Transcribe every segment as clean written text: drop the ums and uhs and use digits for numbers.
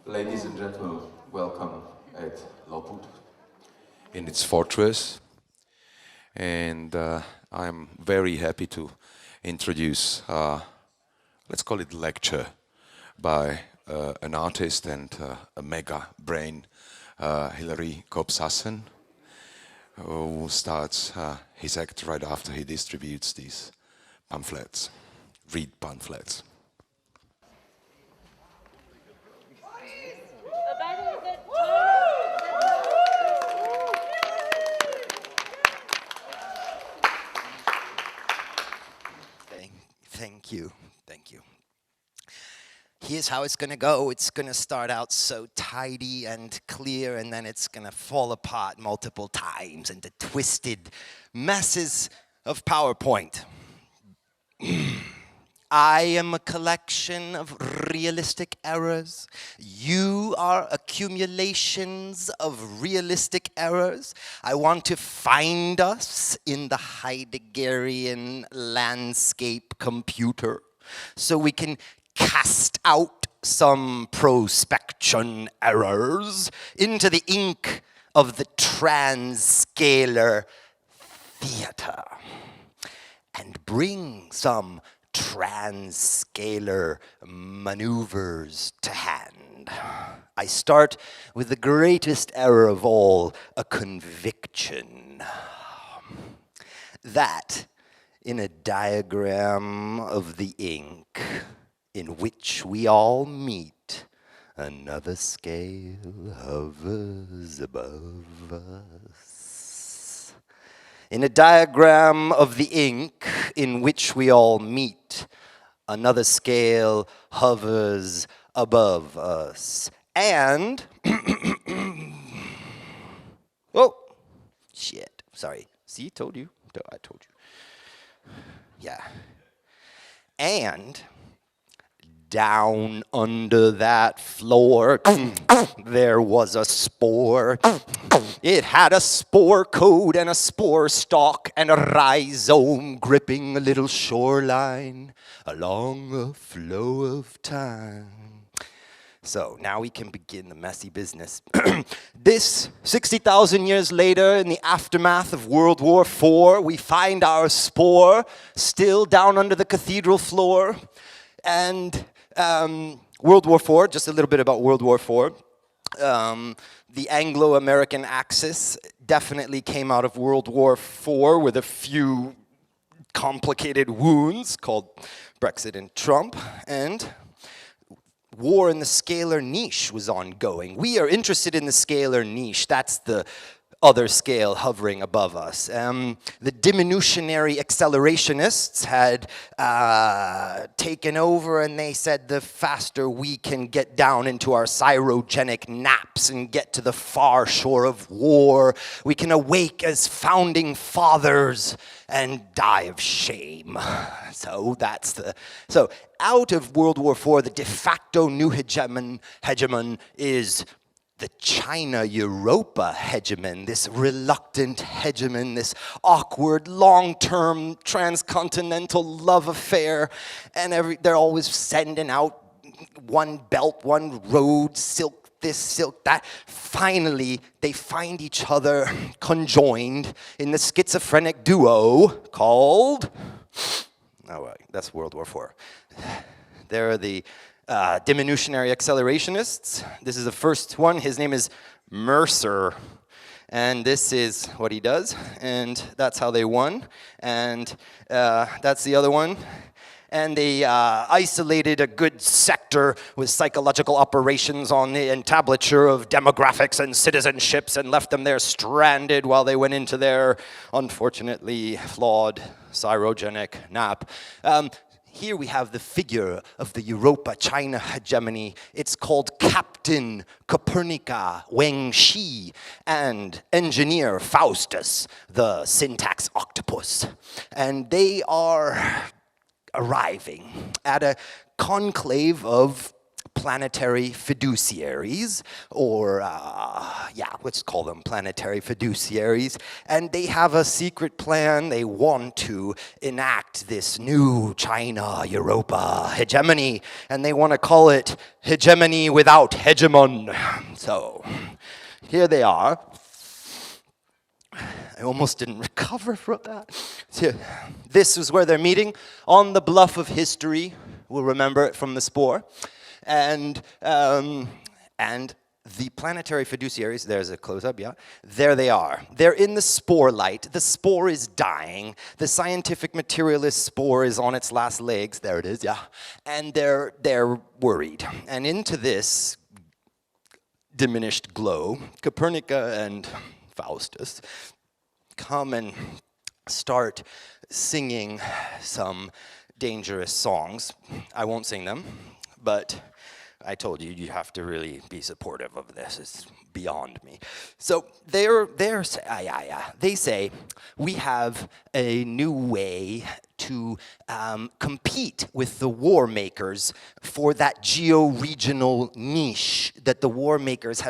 Ladies and gentlemen, welcome at Lopud. In its fortress, and I'm very happy to introduce, let's call it lecture, by an artist and a mega brain, Hilary Koob-Sassen, who starts his act right after he distributes these pamphlets, read pamphlets. Thank you. Here's how it's gonna go. It's gonna start out so tidy and clear, and then it's gonna fall apart multiple times into twisted messes of PowerPoint. I am a collection of realistic errors. You are accumulations of realistic errors. I want to find us in the Heideggerian landscape computer so we can cast out some prospection errors into the ink of the transscalar theater and bring some transscalar maneuvers to hand. I start with the greatest error of all, a conviction. That in a diagram of the ink in which we all meet, another scale hovers above us. In a diagram of the ink in which we all meet, another scale hovers above us. And, oh, shit, sorry. See, told you, I told you. Yeah. And down under that floor, there was a spore. It had a spore coat and a spore stalk and a rhizome gripping a little shoreline along a flow of time. So now we can begin the messy business. This, 60,000 years later, in the aftermath of World War IV, we find our spore still down under the cathedral floor. And World War IV, just a little bit about World War IV. The Anglo-American axis definitely came out of World War IV with a few complicated wounds called Brexit and Trump, and war in the scalar niche was ongoing. We are interested in the scalar niche. That's the other scale hovering above us. The diminutionary accelerationists had taken over, and they said the faster we can get down into our cryogenic naps and get to the far shore of war, we can awake as founding fathers and die of shame. So out of World War IV, the de facto new hegemon is the China-Europa hegemon, this reluctant hegemon, this awkward, long-term, transcontinental love affair, and they're always sending out one belt, one road, silk this, silk that. Finally, they find each other conjoined in the schizophrenic duo called, that's World War IV. There are the diminutionary accelerationists. This is the first one. His name is Mercer. And this is what he does. And that's how they won. And that's the other one. And they isolated a good sector with psychological operations on the entablature of demographics and citizenships and left them there stranded while they went into their unfortunately flawed cryogenic nap. Here we have the figure of the Europa-China hegemony. It's called Captain Copernica Wang Shi and Engineer Faustus, the syntax octopus. And they are arriving at a conclave of planetary fiduciaries, or let's call them planetary fiduciaries, and they have a secret plan. They want to enact this new China, Europa hegemony, and they want to call it hegemony without hegemon. So here they are. I almost didn't recover from that. So, this is where they're meeting, on the bluff of history. We'll remember it from the spore. And the planetary fiduciaries, there's a close-up, yeah? There they are. They're in the spore light. The spore is dying. The scientific materialist spore is on its last legs. There it is, yeah. And they're worried. And into this diminished glow, Copernica and Faustus come and start singing some dangerous songs. I won't sing them, but I told you, you have to really be supportive of this. It's beyond me. So they say, we have a new way to compete with the war makers for that geo-regional niche that the war makers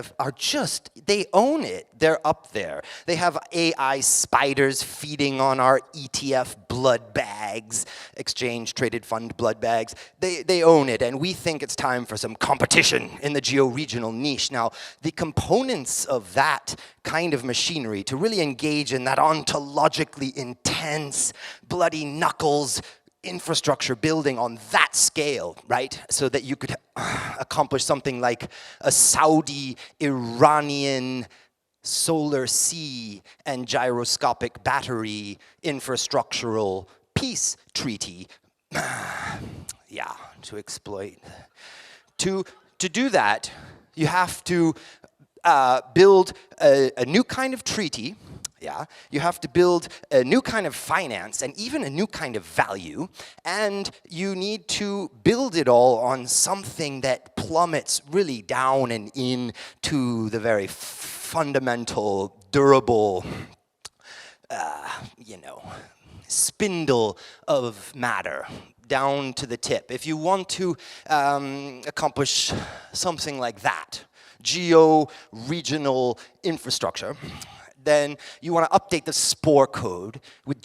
they own it. They're up there. They have AI spiders feeding on our ETF blood bags, exchange traded fund blood bags. They own it, and we think it's time for some competition in the geo-regional niche. Now, the components of that kind of machinery to really engage in that ontologically intense, bloody knuckles infrastructure building on that scale, right? So that you could accomplish something like a Saudi-Iranian solar sea and gyroscopic battery infrastructural peace treaty. Yeah, to exploit. To do that, you have to build a new kind of treaty. Yeah, you have to build a new kind of finance and even a new kind of value, and you need to build it all on something that plummets really down and into the very fundamental, durable, spindle of matter, down to the tip. If you want to accomplish something like that, geo-regional infrastructure, then you want to update the spore code with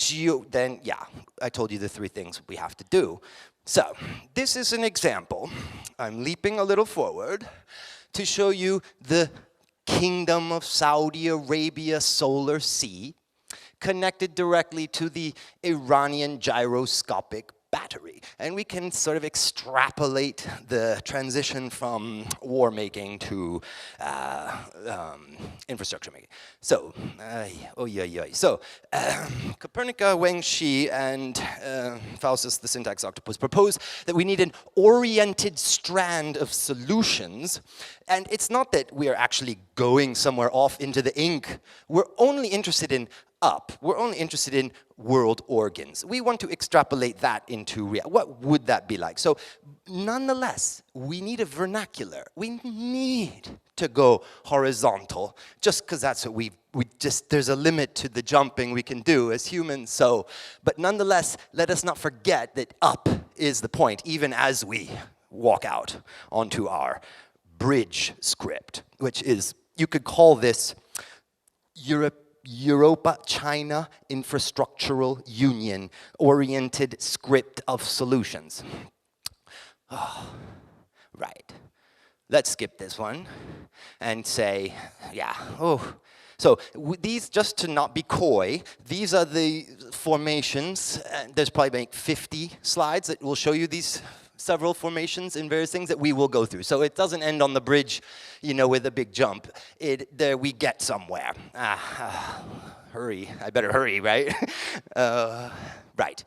I told you the three things we have to do. So, this is an example. I'm leaping a little forward to show you the Kingdom of Saudi Arabia Solar Sea connected directly to the Iranian gyroscopic battery. And we can sort of extrapolate the transition from war making to infrastructure making. So, Copernica, Wang Shi, and Faustus, the syntax octopus, propose that we need an oriented strand of solutions. And it's not that we are actually going somewhere off into the ink. We're only interested in We're only interested in world organs. We want to extrapolate that into reality. What would that be like? So, nonetheless, we need a vernacular. We need to go horizontal, just because that's what there's a limit to the jumping we can do as humans. So, but nonetheless, let us not forget that up is the point, even as we walk out onto our bridge script, which is, you could call this Europa-China Infrastructural Union oriented script of solutions. Oh, right. Let's skip this one and say, So these, just to not be coy, these are the formations. There's probably like 50 slides that will show you these several formations in various things that we will go through. So it doesn't end on the bridge, with a big jump. There we get somewhere. Hurry, I better hurry, right? Right.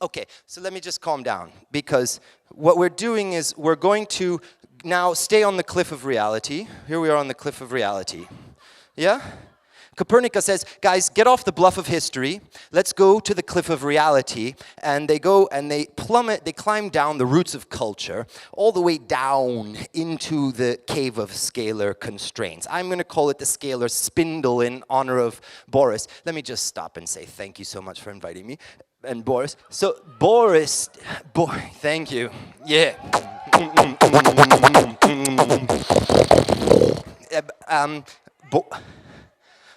Okay, so let me just calm down, because what we're doing is we're going to now stay on the cliff of reality. Here we are on the cliff of reality. Yeah? Copernica says, guys, get off the bluff of history. Let's go to the cliff of reality. And they go and they plummet, they climb down the roots of culture, all the way down into the cave of scalar constraints. I'm going to call it the scalar spindle in honor of Boris. Let me just stop and say thank you so much for inviting me. And Boris. So, thank you. Yeah.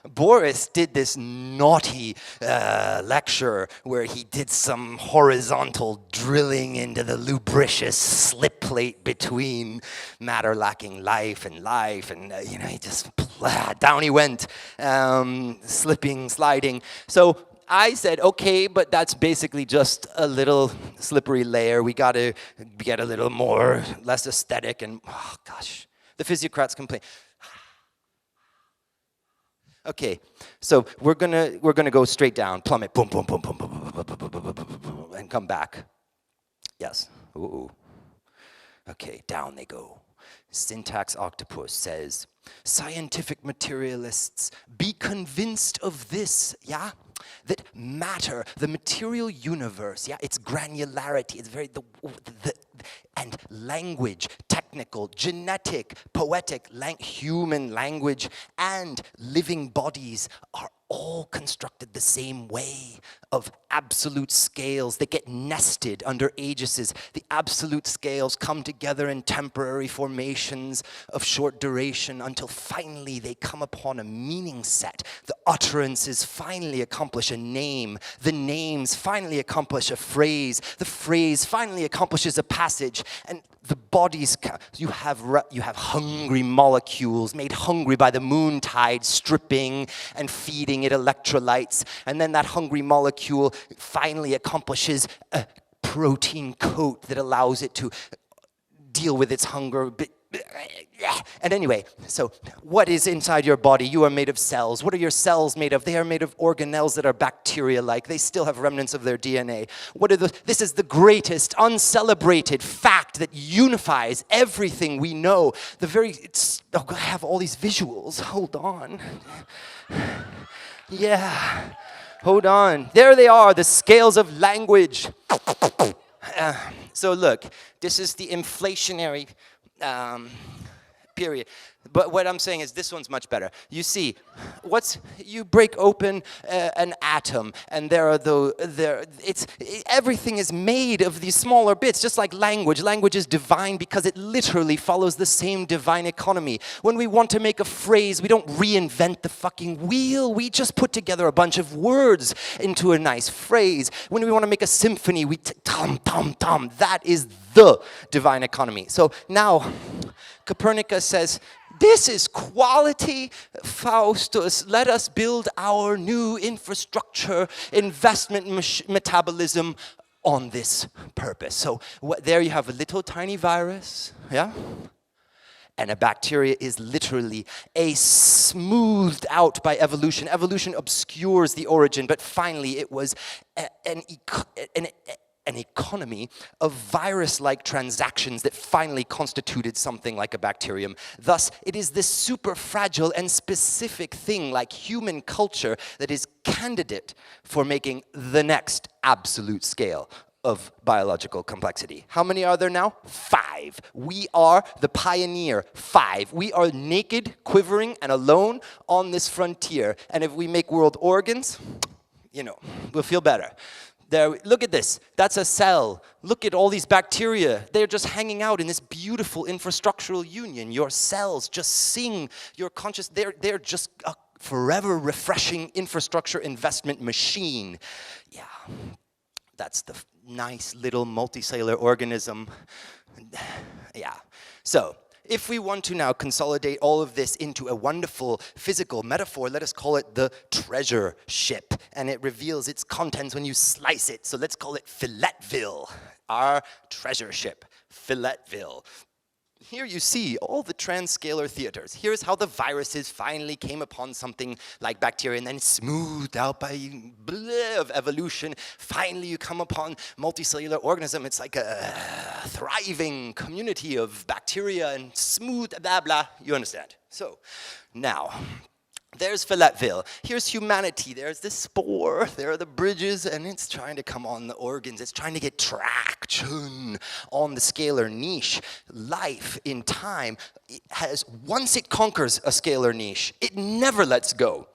Boris did this naughty lecture where he did some horizontal drilling into the lubricious slip plate between matter-lacking life, and he just, down he went, slipping, sliding. So I said, okay, but that's basically just a little slippery layer. We got to get a little more, less aesthetic, and oh gosh, the physiocrats complain. Okay, so we're gonna go straight down, plummet, boom, boom, boom, boom, boom, boom, boom, boom, boom, boom, boom, and come back. Yes. Ooh. Okay, down they go. Syntax Octopus says, scientific materialists, be convinced of this, yeah? That matter, the material universe, yeah, its granularity, it's very, and language, technical, genetic, poetic, human language, and living bodies are all constructed the same way, of absolute scales. They get nested under aegises. The absolute scales come together in temporary formations of short duration until finally they come upon a meaning set. The utterances finally accomplish a name. The names finally accomplish a phrase. The phrase finally accomplishes a passage. And the bodies, you have hungry molecules made hungry by the moon tide, stripping and feeding it electrolytes. And then that hungry molecule finally accomplishes a protein coat that allows it to deal with its hunger. And anyway, so what is inside your body? You are made of cells. What are your cells made of? They are made of organelles that are bacteria-like. They still have remnants of their DNA. This is the greatest uncelebrated fact that unifies everything we know. I have all these visuals. Hold on. Yeah. Hold on. There they are, the scales of language. So look, this is the inflationary period. But what I'm saying is this one's much better. You see, you break open an atom, and everything is made of these smaller bits, just like language. Language is divine because it literally follows the same divine economy. When we want to make a phrase, we don't reinvent the fucking wheel. We just put together a bunch of words into a nice phrase. When we want to make a symphony, we tom, tom, tom. That is the divine economy. So now, Copernicus says, this is quality, Faustus. Let us build our new infrastructure, investment metabolism on this purpose. So there you have a little tiny virus, yeah? And a bacteria is literally a smoothed out by evolution. Evolution obscures the origin, but finally it was an economy of virus-like transactions that finally constituted something like a bacterium. Thus, it is this super fragile and specific thing like human culture that is candidate for making the next absolute scale of biological complexity. How many are there now? 5. We are the pioneer. 5. We are naked, quivering, and alone on this frontier. And if we make world organs, we'll feel better. There, look at this. That's a cell. Look at all these bacteria. They're just hanging out in this beautiful infrastructural union. Your cells just sing your conscious. They're just a forever refreshing infrastructure investment machine. Yeah, that's the nice little multicellular organism. Yeah. So, if we want to now consolidate all of this into a wonderful physical metaphor, let us call it the treasure ship. And it reveals its contents when you slice it. So let's call it Filletville, our treasure ship, Filletville. Here you see all the transscalar theaters. Here's how the viruses finally came upon something like bacteria and then smoothed out by of evolution. Finally you come upon multicellular organism. It's like a thriving community of bacteria and smooth blah blah. You understand? So now, there's Filletville. Here's humanity. There's the spore. There are the bridges, and it's trying to come on the organs. It's trying to get traction on the scalar niche. Life in time once it conquers a scalar niche, it never lets go.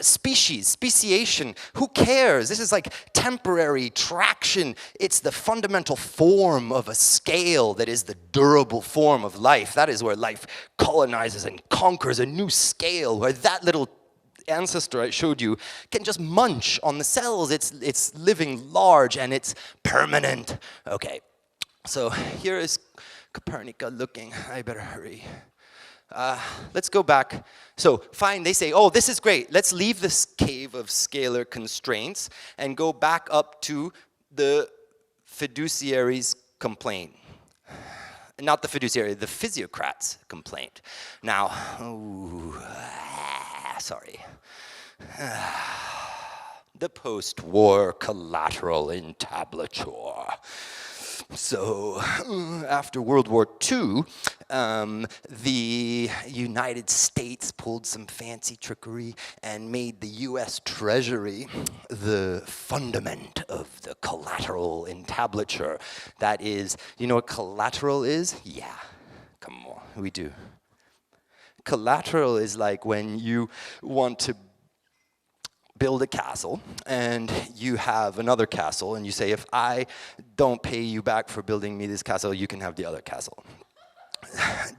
speciation, who cares? This is like temporary traction. It's the fundamental form of a scale that is the durable form of life. That is where life colonizes and conquers a new scale, where that little ancestor I showed you can just munch on the cells. It's living large and it's permanent. Okay, so here is Copernica looking. I better hurry. Let's go back. So fine, they say, oh, this is great. Let's leave this cave of scalar constraints and go back up to the fiduciary's complaint. Not the fiduciary, the physiocrat's complaint. Now, sorry. The post-war collateral entablature. So, after World War II, the United States pulled some fancy trickery and made the US Treasury the fundament of the collateral entablature. That is, you know what collateral is? Yeah, come on, we do. Collateral is like when you want to build a castle, and you have another castle, and you say, if I don't pay you back for building me this castle, you can have the other castle.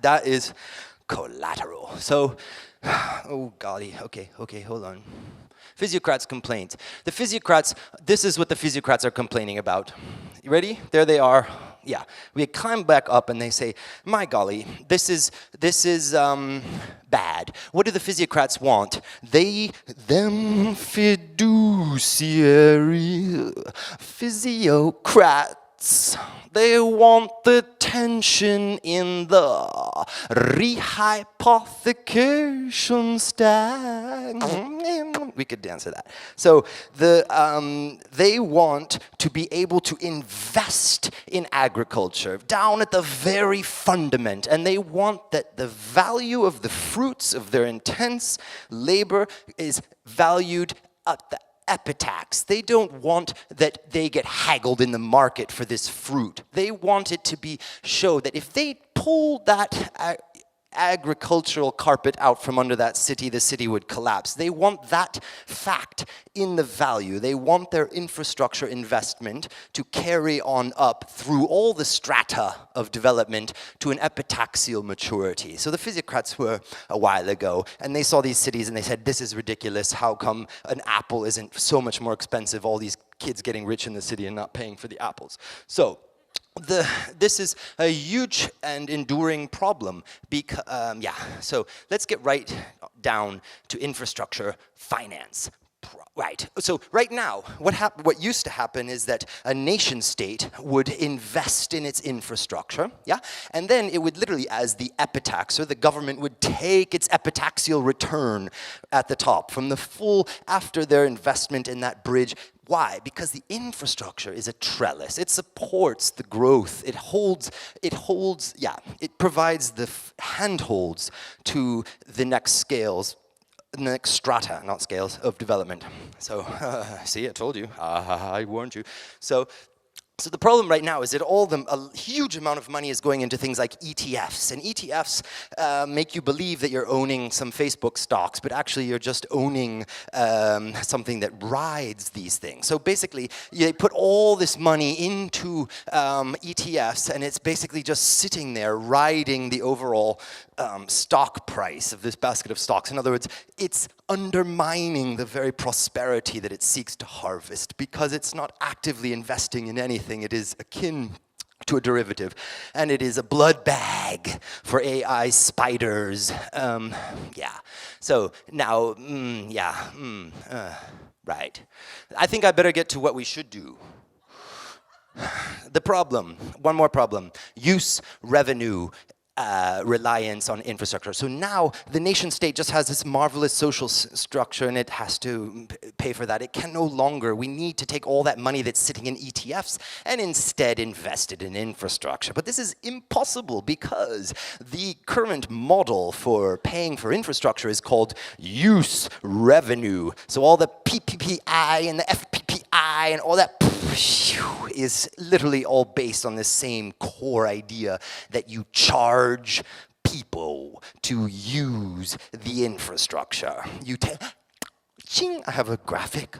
That is collateral. So, oh golly, okay, hold on. Physiocrats' complaints. The physiocrats, this is what the physiocrats are complaining about. You ready? There they are. Yeah, we climb back up and they say, my golly, this is bad. What do the physiocrats want? Them fiduciary physiocrats. They want the tension in the rehypothecation stack. We could dance to that. So they want to be able to invest in agriculture down at the very fundament, and they want that the value of the fruits of their intense labor is valued at the epitax. They don't want that they get haggled in the market for this fruit. They want it to be shown that if they pull that agricultural carpet out from under that city, the city would collapse. They want that fact in the value. They want their infrastructure investment to carry on up through all the strata of development to an epitaxial maturity. So the physiocrats were a while ago, and they saw these cities and they said, this is ridiculous. How come an apple isn't so much more expensive? All these kids getting rich in the city and not paying for the apples. So this is a huge and enduring problem. So let's get right down to infrastructure finance. Right. So right now, what used to happen is that a nation state would invest in its infrastructure, yeah, and then it would literally, as the epitaxer, the government would take its epitaxial return at the top from the full after their investment in that bridge. Why? Because the infrastructure is a trellis. It supports the growth. It provides the handholds to the next scales, next strata, not scales, of development. So, see, I told you, I warned you. So the problem right now is that a huge amount of money is going into things like ETFs. And ETFs make you believe that you're owning some Facebook stocks, but actually you're just owning something that rides these things. So basically, they put all this money into ETFs, and it's basically just sitting there riding the overall stock price of this basket of stocks. In other words, it's undermining the very prosperity that it seeks to harvest because it's not actively investing in anything. It is akin to a derivative, and it is a blood bag for AI spiders. So now, right. I think I better get to what we should do. The problem, one more problem, use revenue. Reliance on infrastructure. So now the nation state just has this marvelous social structure and it has to pay for that. It can no longer. We need to take all that money that's sitting in ETFs and instead invest it in infrastructure. But this is impossible because the current model for paying for infrastructure is called use revenue. So all the PPPI and the FPPI and all that is literally all based on the same core idea that you charge people to use the infrastructure. Ching, I have a graphic.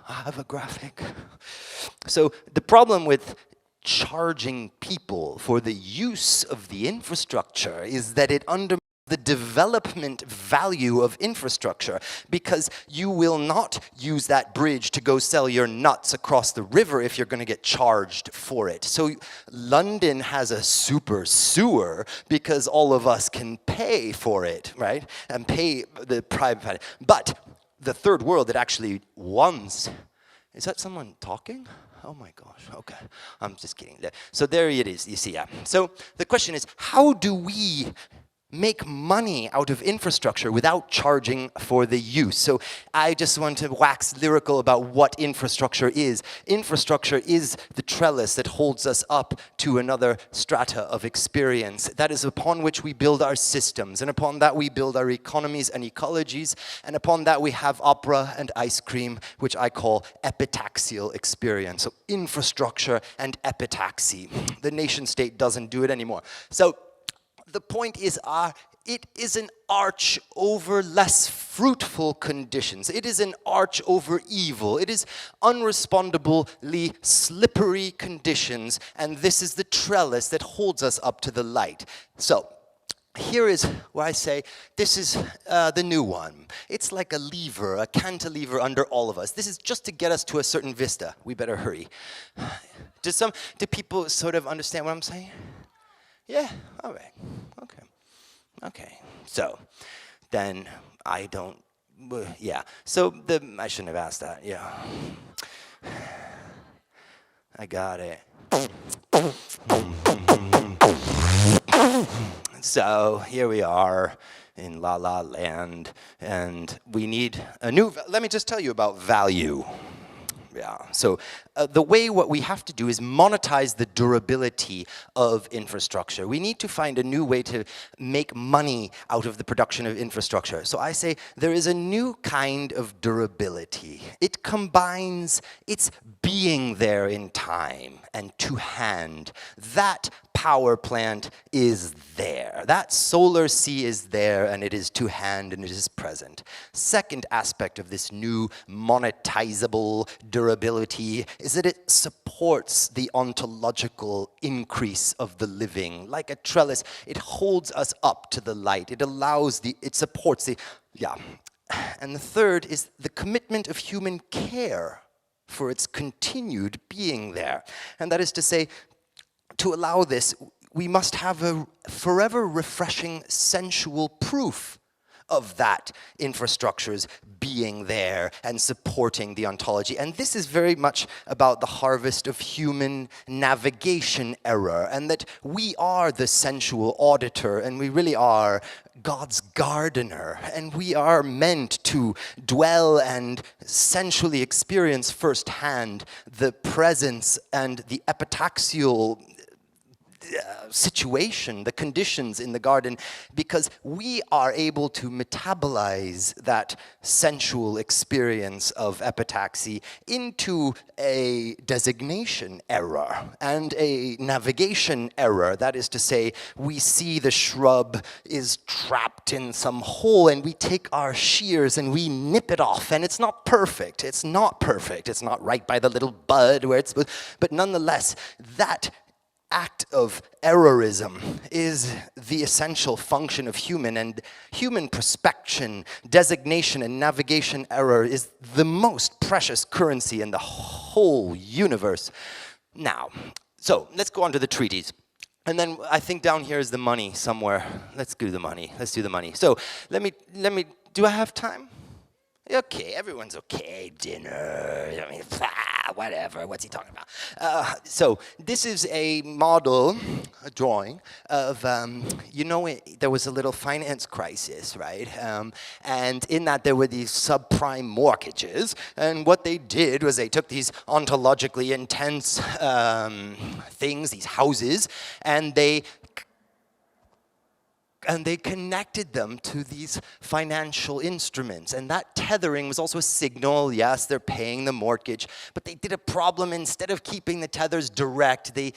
So the problem with charging people for the use of the infrastructure is that it undermines the development value of infrastructure, because you will not use that bridge to go sell your nuts across the river if you're going to get charged for it. So London has a super sewer because all of us can pay for it, right? And pay the private. But the third world that actually wants, is that someone talking? Oh my gosh, okay, I'm just kidding. So there it is, you see, yeah. So the question is, how do we make money out of infrastructure without charging for the use? So I just want to wax lyrical about what infrastructure is. Infrastructure is the trellis that holds us up to another strata of experience. That is upon which we build our systems, and upon that we build our economies and ecologies, and upon that we have opera and ice cream, which I call epitaxial experience. So infrastructure and epitaxy. The nation state doesn't do it anymore. So the point is, it is an arch over less fruitful conditions. It is an arch over evil. It is unrespondably slippery conditions, and this is the trellis that holds us up to the light. So here is where I say, this is the new one. It's like a lever, a cantilever under all of us. This is just to get us to a certain vista. We better hurry. Do people sort of understand what I'm saying? Yeah, all right, okay. So, then I don't, yeah. So, I shouldn't have asked that, yeah. I got it. So, here we are in La La Land, and we need a new, let me just tell you about value. Yeah, so what we have to do is monetize the durability of infrastructure. We need to find a new way to make money out of the production of infrastructure. So I say there is a new kind of durability. It combines its being there in time and to hand. That power plant is there. That solar sea is there, and it is to hand, and it is present. Second aspect of this new monetizable durability is that it supports the ontological increase of the living. Like a trellis, it holds us up to the light. It supports the, yeah. And the third is the commitment of human care for its continued being there. And that is to say, to allow this, we must have a forever refreshing sensual proof of that infrastructure's being there and supporting the ontology. And this is very much about the harvest of human navigation error, and that we are the sensual auditor, and we really are God's gardener, and we are meant to dwell and sensually experience firsthand the presence and the epitaxial situation, the conditions in the garden, because we are able to metabolize that sensual experience of epitaxy into a designation error and a navigation error. That is to say, we see the shrub is trapped in some hole, and we take our shears and we nip it off, and it's not perfect. It's not perfect. It's not right by the little bud where it's, but nonetheless, that act of errorism is the essential function of human, and human prospection, designation, and navigation error is the most precious currency in the whole universe. Now, so let's go on to the treaties. And then I think down here is the money somewhere. Let's do the money. Let's do the money. So let me, do I have time? Okay, everyone's okay, dinner, I mean, whatever, what's he talking about? So this is a model, a drawing of, there was a little finance crisis, right? And in that there were these subprime mortgages, and what they did was they took these ontologically intense things, these houses, and they connected them to these financial instruments. And that tethering was also a signal. Yes, they're paying the mortgage, but they did a problem. Instead of keeping the tethers direct, they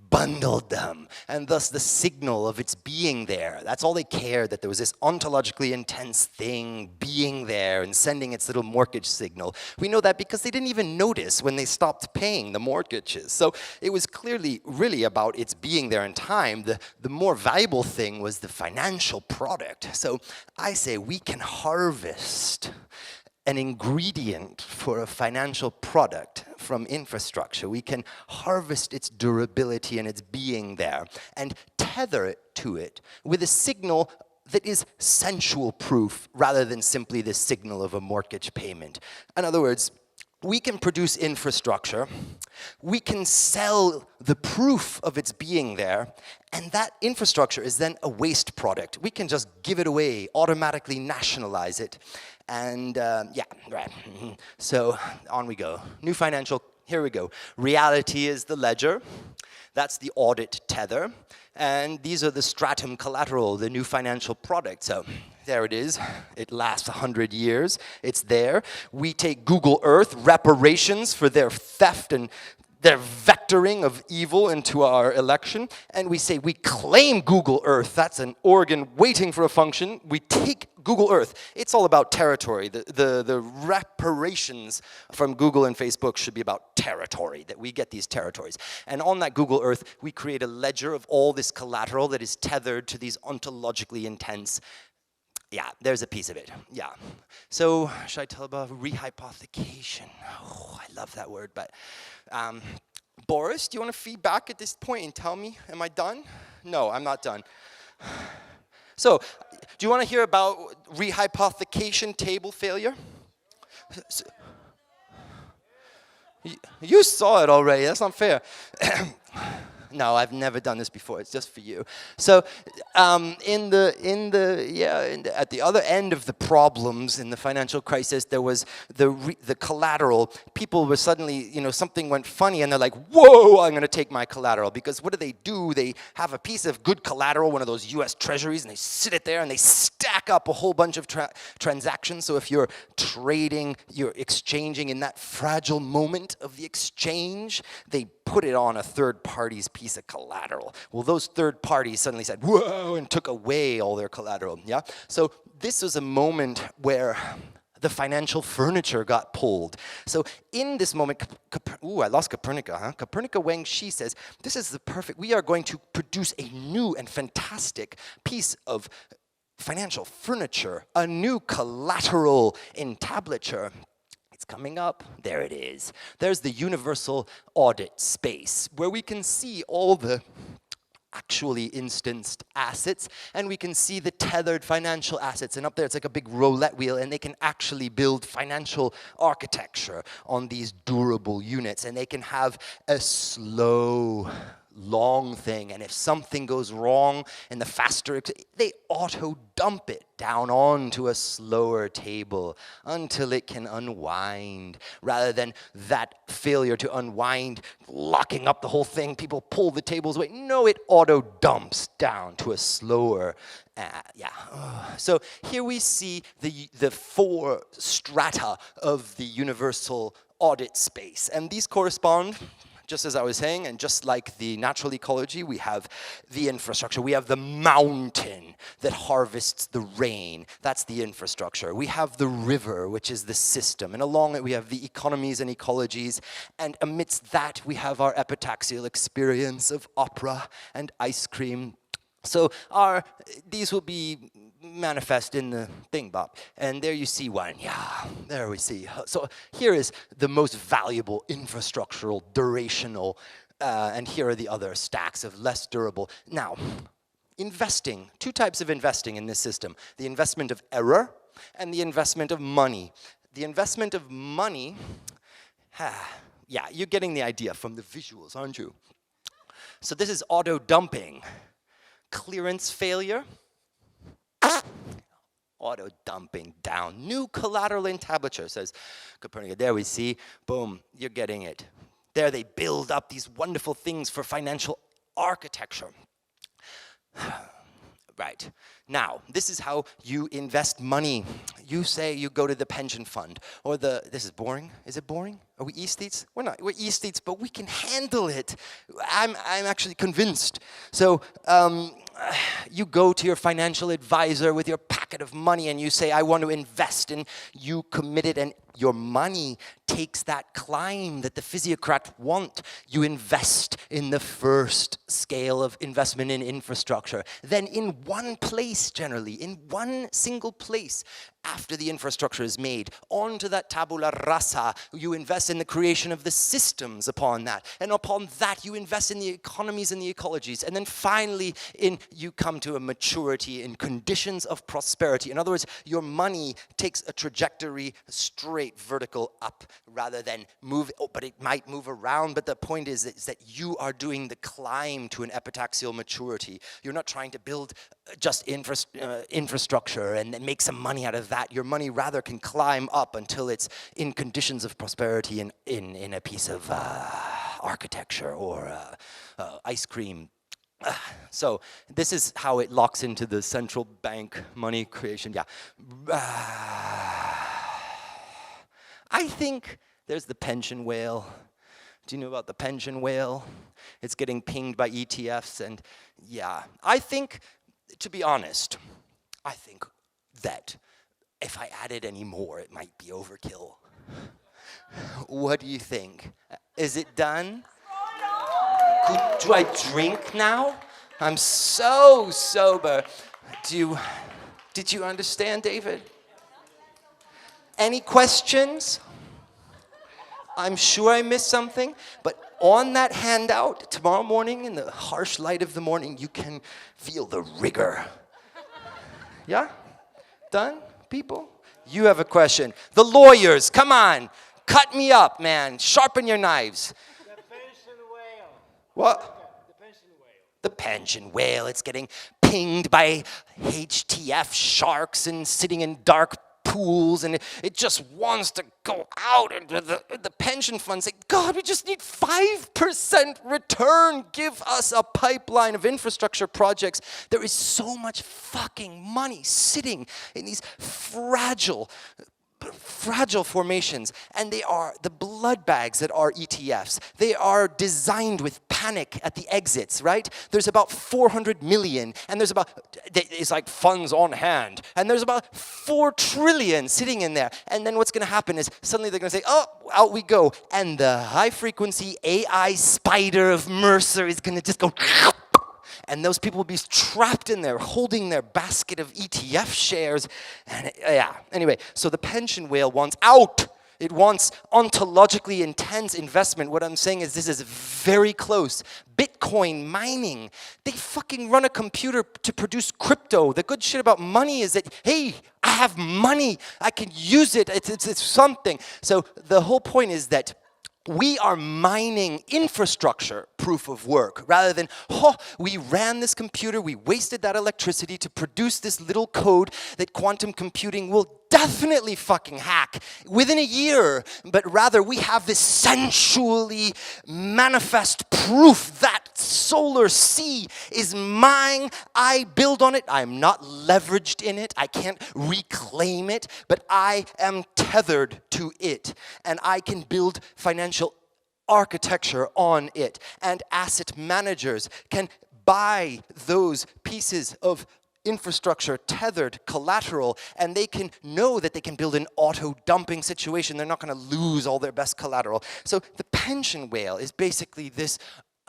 bundled them, and thus the signal of its being there. That's all they cared, that there was this ontologically intense thing being there and sending its little mortgage signal. We know that because they didn't even notice when they stopped paying the mortgages. So it was clearly really about its being there in time. The more valuable thing was the financial product. So I say we can harvest an ingredient for a financial product from infrastructure. We can harvest its durability and its being there and tether it to it with a signal that is sensual proof rather than simply the signal of a mortgage payment. In other words, we can produce infrastructure, we can sell the proof of its being there, and that infrastructure is then a waste product. We can just give it away, automatically nationalize it, and yeah, right. So on we go. New financial, here we go. Reality is the ledger. That's the audit tether. And these are the stratum collateral, the new financial product. So there it is. It lasts 100 years. It's there. We take Google Earth, reparations for their theft and their vectoring of evil into our election, and we say we claim Google Earth. That's an organ waiting for a function. We take Google Earth. It's all about territory. The reparations from Google and Facebook should be about territory, that we get these territories. And on that Google Earth, we create a ledger of all this collateral that is tethered to these ontologically intense. Yeah, there's a piece of it, yeah. So, should I tell about rehypothecation? Oh, I love that word, but Boris, do you want to feed back at this point and tell me, am I done? No, I'm not done. So, do you want to hear about rehypothecation table failure? So, you saw it already, that's not fair. No, I've never done this before. It's just for you. So, at the other end of the problems in the financial crisis, there was the collateral. People were suddenly, something went funny, and they're like, "Whoa, I'm going to take my collateral." Because what do? They have a piece of good collateral, one of those U.S. Treasuries, and they sit it there, and they stack up a whole bunch of transactions. So if you're trading, you're exchanging in that fragile moment of the exchange, they put it on a third party's piece of collateral. Well, those third parties suddenly said, whoa, and took away all their collateral, yeah? So this was a moment where the financial furniture got pulled. So in this moment, I lost Copernica, huh? Copernica Wang Shi says, this is the perfect, we are going to produce a new and fantastic piece of financial furniture, a new collateral entablature. Coming up, there it is. There's the universal audit space where we can see all the actually instanced assets, and we can see the tethered financial assets, and up there it's like a big roulette wheel, and they can actually build financial architecture on these durable units, and they can have a slow, long thing, and if something goes wrong in the faster, they auto-dump it down onto a slower table until it can unwind, rather than that failure to unwind, locking up the whole thing, people pull the tables away. No, it auto-dumps down to a slower, So here we see the four strata of the universal audit space, and these correspond, just as I was saying, and just like the natural ecology, we have the infrastructure. We have the mountain that harvests the rain. That's the infrastructure. We have the river, which is the system. And along it, we have the economies and ecologies. And amidst that, we have our epitaxial experience of opera and ice cream. So these will be manifest in the thing, Bob. And there you see one. Yeah, there we see. So here is the most valuable infrastructural, durational, and here are the other stacks of less durable. Now, investing, two types of investing in this system. The investment of error and the investment of money. The investment of money, yeah, you're getting the idea from the visuals, aren't you? So this is auto-dumping. Clearance failure, auto-dumping down. New collateral entablature, says Copernicus. There we see, boom, you're getting it. There they build up these wonderful things for financial architecture. Right. Now, this is how you invest money. You say you go to the pension fund or this is boring. Is it boring? Are we aesthetes? We're not. We're aesthetes, but we can handle it. I'm actually convinced. So you go to your financial advisor with your packet of money and you say, I want to invest, and you commit it, and your money takes that climb that the physiocrats want. You invest in the first scale of investment in infrastructure. Then in one place, generally, in one single place, after the infrastructure is made, onto that tabula rasa, you invest in the creation of the systems upon that. And upon that, you invest in the economies and the ecologies. And then finally, you come to a maturity in conditions of prosperity. In other words, your money takes a trajectory straight, vertical up, rather than move, but it might move around. But the point is that you are doing the climb to an epitaxial maturity. You're not trying to build just infrastructure and then make some money out of that. Your money rather can climb up until it's in conditions of prosperity in a piece of architecture or ice cream. So this is how it locks into the central bank money creation. Yeah. I think there's the pension whale. Do you know about the pension whale? It's getting pinged by ETFs, and yeah. I think, to be honest, I think that if I added any more, it might be overkill. What do you think? Is it done? Do I drink now? I'm so sober. Did you understand, David? Any questions? I'm sure I missed something, but on that handout, tomorrow morning, in the harsh light of the morning, you can feel the rigor. Yeah? Done, people? You have a question. The lawyers, come on. Cut me up, man. Sharpen your knives. The pension whale. What? The pension whale. The pension whale. It's getting pinged by HTF sharks and sitting in dark pools, and it just wants to go out into the pension fund, say, God, we just need 5% return. Give us a pipeline of infrastructure projects. There is so much fucking money sitting in these fragile formations, and they are the blood bags that are ETFs. They are designed with panic at the exits, right? There's about 400 million, and it's like funds on hand, and there's about 4 trillion sitting in there. And then what's going to happen is suddenly they're going to say, oh, out we go, and the high-frequency AI spider of Mercer is going to just go, and those people will be trapped in there holding their basket of ETF shares. And anyway, so the pension whale wants out. It wants ontologically intense investment. What I'm saying is this is very close. Bitcoin mining. They fucking run a computer to produce crypto. The good shit about money is that, hey, I have money. I can use it. It's something. So the whole point is that we are mining infrastructure proof of work rather than, we ran this computer, we wasted that electricity to produce this little code that quantum computing will definitely fucking hack within a year. But rather, we have this sensually manifest proof that solar sea is mine. I build on it. I'm not leveraged in it. I can't reclaim it, but I am tethered to it. And I can build financial architecture on it. And asset managers can buy those pieces of infrastructure, tethered collateral, and they can know that they can build an auto-dumping situation. They're not going to lose all their best collateral. So the pension whale is basically this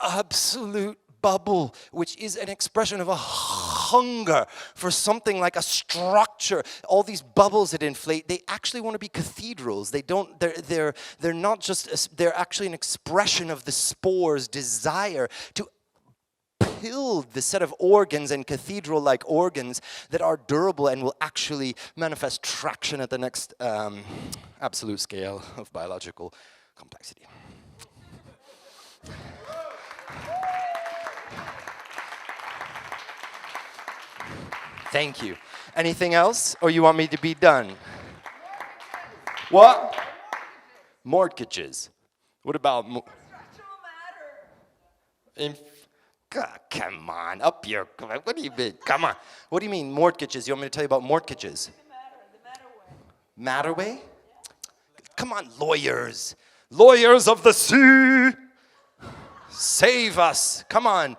absolute bubble, which is an expression of a hunger for something like a structure. All these bubbles that inflate, they actually want to be cathedrals. They're not just, they're actually an expression of the spore's desire to build the set of organs and cathedral-like organs that are durable and will actually manifest traction at the next absolute scale of biological complexity. Thank you. Anything else, or you want me to be done? What? Mortgages. What about God, come on, up your, what do you mean? Come on. What do you mean, mortgages? You want me to tell you about mortgages? The Matterway? Come on, lawyers. Lawyers of the sea. Save us. Come on.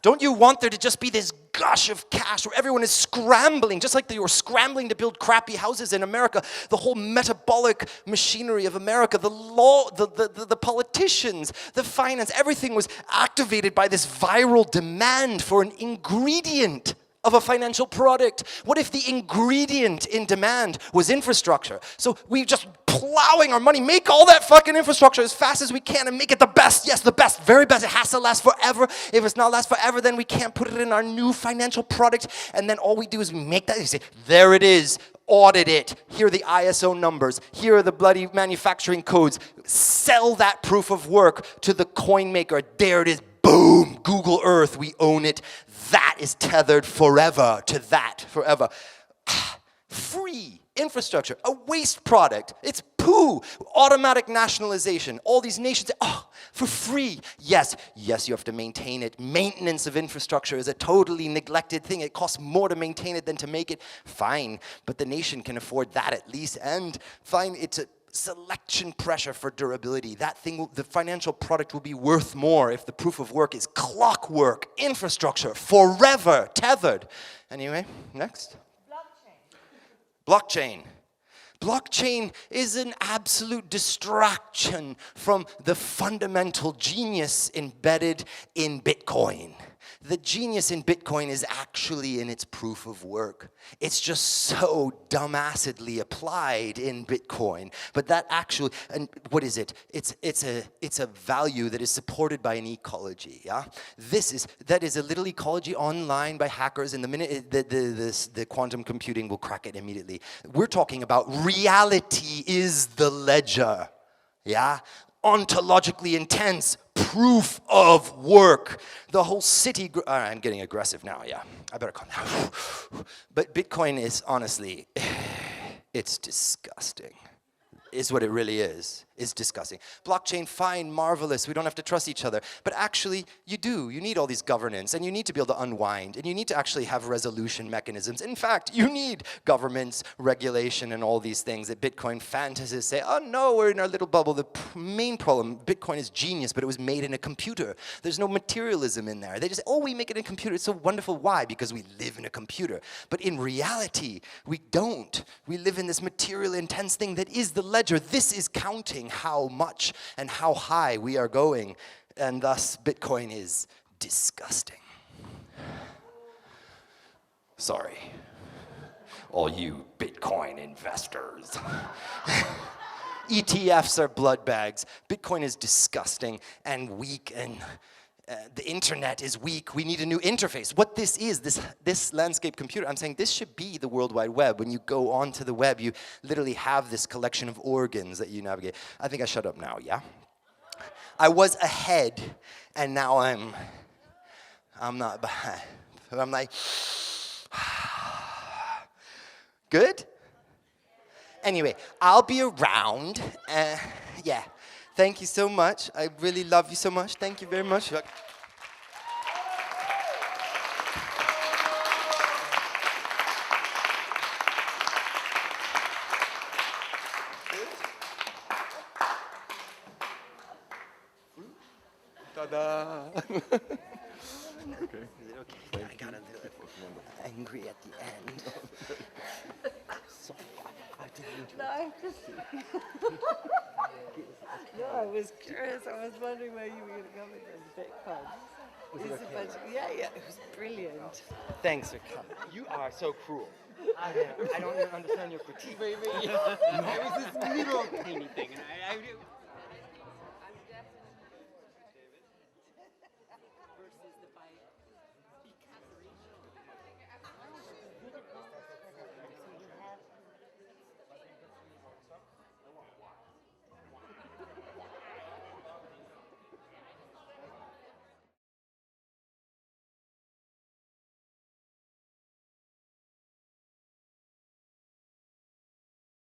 Don't you want there to just be this gush of cash where everyone is scrambling, just like they were scrambling to build crappy houses in America, the whole metabolic machinery of America, the law, the politicians, the finance, everything was activated by this viral demand for an ingredient of a financial product. What if the ingredient in demand was infrastructure? So we just plowing our money, make all that fucking infrastructure as fast as we can and make it the best. Yes, the best, very best. It has to last forever. If it's not last forever, then we can't put it in our new financial product. And then all we do is we make that. You say, there it is. Audit it. Here are the ISO numbers. Here are the bloody manufacturing codes. Sell that proof of work to the coin maker. There it is. Boom. Google Earth. We own it. That is tethered forever to that forever. Free infrastructure, a waste product. It's poo. Automatic nationalization. All these nations, for free. Yes, you have to maintain it. Maintenance of infrastructure is a totally neglected thing. It costs more to maintain it than to make it. Fine, but the nation can afford that at least. And fine, it's a selection pressure for durability. That thing, the financial product will be worth more if the proof of work is clockwork, infrastructure, forever tethered. Anyway, next. Blockchain. Blockchain is an absolute distraction from the fundamental genius embedded in Bitcoin. The genius in Bitcoin is actually in its proof of work. It's just so dumbassedly applied in Bitcoin. But that actually, and what is it? It's a value that is supported by an ecology. Yeah, that is a little ecology online by hackers. And the minute the quantum computing will crack it immediately. We're talking about reality is the ledger. Yeah. Ontologically intense proof of work. The whole city, all right, I'm getting aggressive now, yeah. I better calm down. But Bitcoin is honestly, it's disgusting. Is what it really is. It's disgusting. Blockchain, fine, marvelous. We don't have to trust each other. But actually, you do. You need all these governance, and you need to be able to unwind, and you need to actually have resolution mechanisms. In fact, you need governments, regulation, and all these things that Bitcoin fantasists say, oh no, we're in our little bubble. The main problem, Bitcoin is genius, but it was made in a computer. There's no materialism in there. They just say, oh, we make it in a computer. It's so wonderful. Why? Because we live in a computer. But in reality, we don't. We live in this material intense thing that is the ledger. This is counting how much and how high we are going, and thus Bitcoin is disgusting. Sorry, all you Bitcoin investors. ETFs are blood bags. Bitcoin is disgusting and weak, and the internet is weak. We need a new interface. What this is, this landscape computer, I'm saying this should be the World Wide Web. When you go onto the web, you literally have this collection of organs that you navigate. I think I shut up now, yeah? I was ahead, and now I'm not behind. I'm like, good? Anyway, I'll be around. Yeah. Thank you so much. I really love you so much. Thank you very much. Ta-da! Okay. I got a little angry at the end. Sorry, I didn't. No, I'm just. No, I was curious. I was wondering where you were going to go with this Bitcoin. Yeah, it was brilliant. Thanks for coming. You are so cruel. I don't even understand your critique. It was this little tiny thing, and I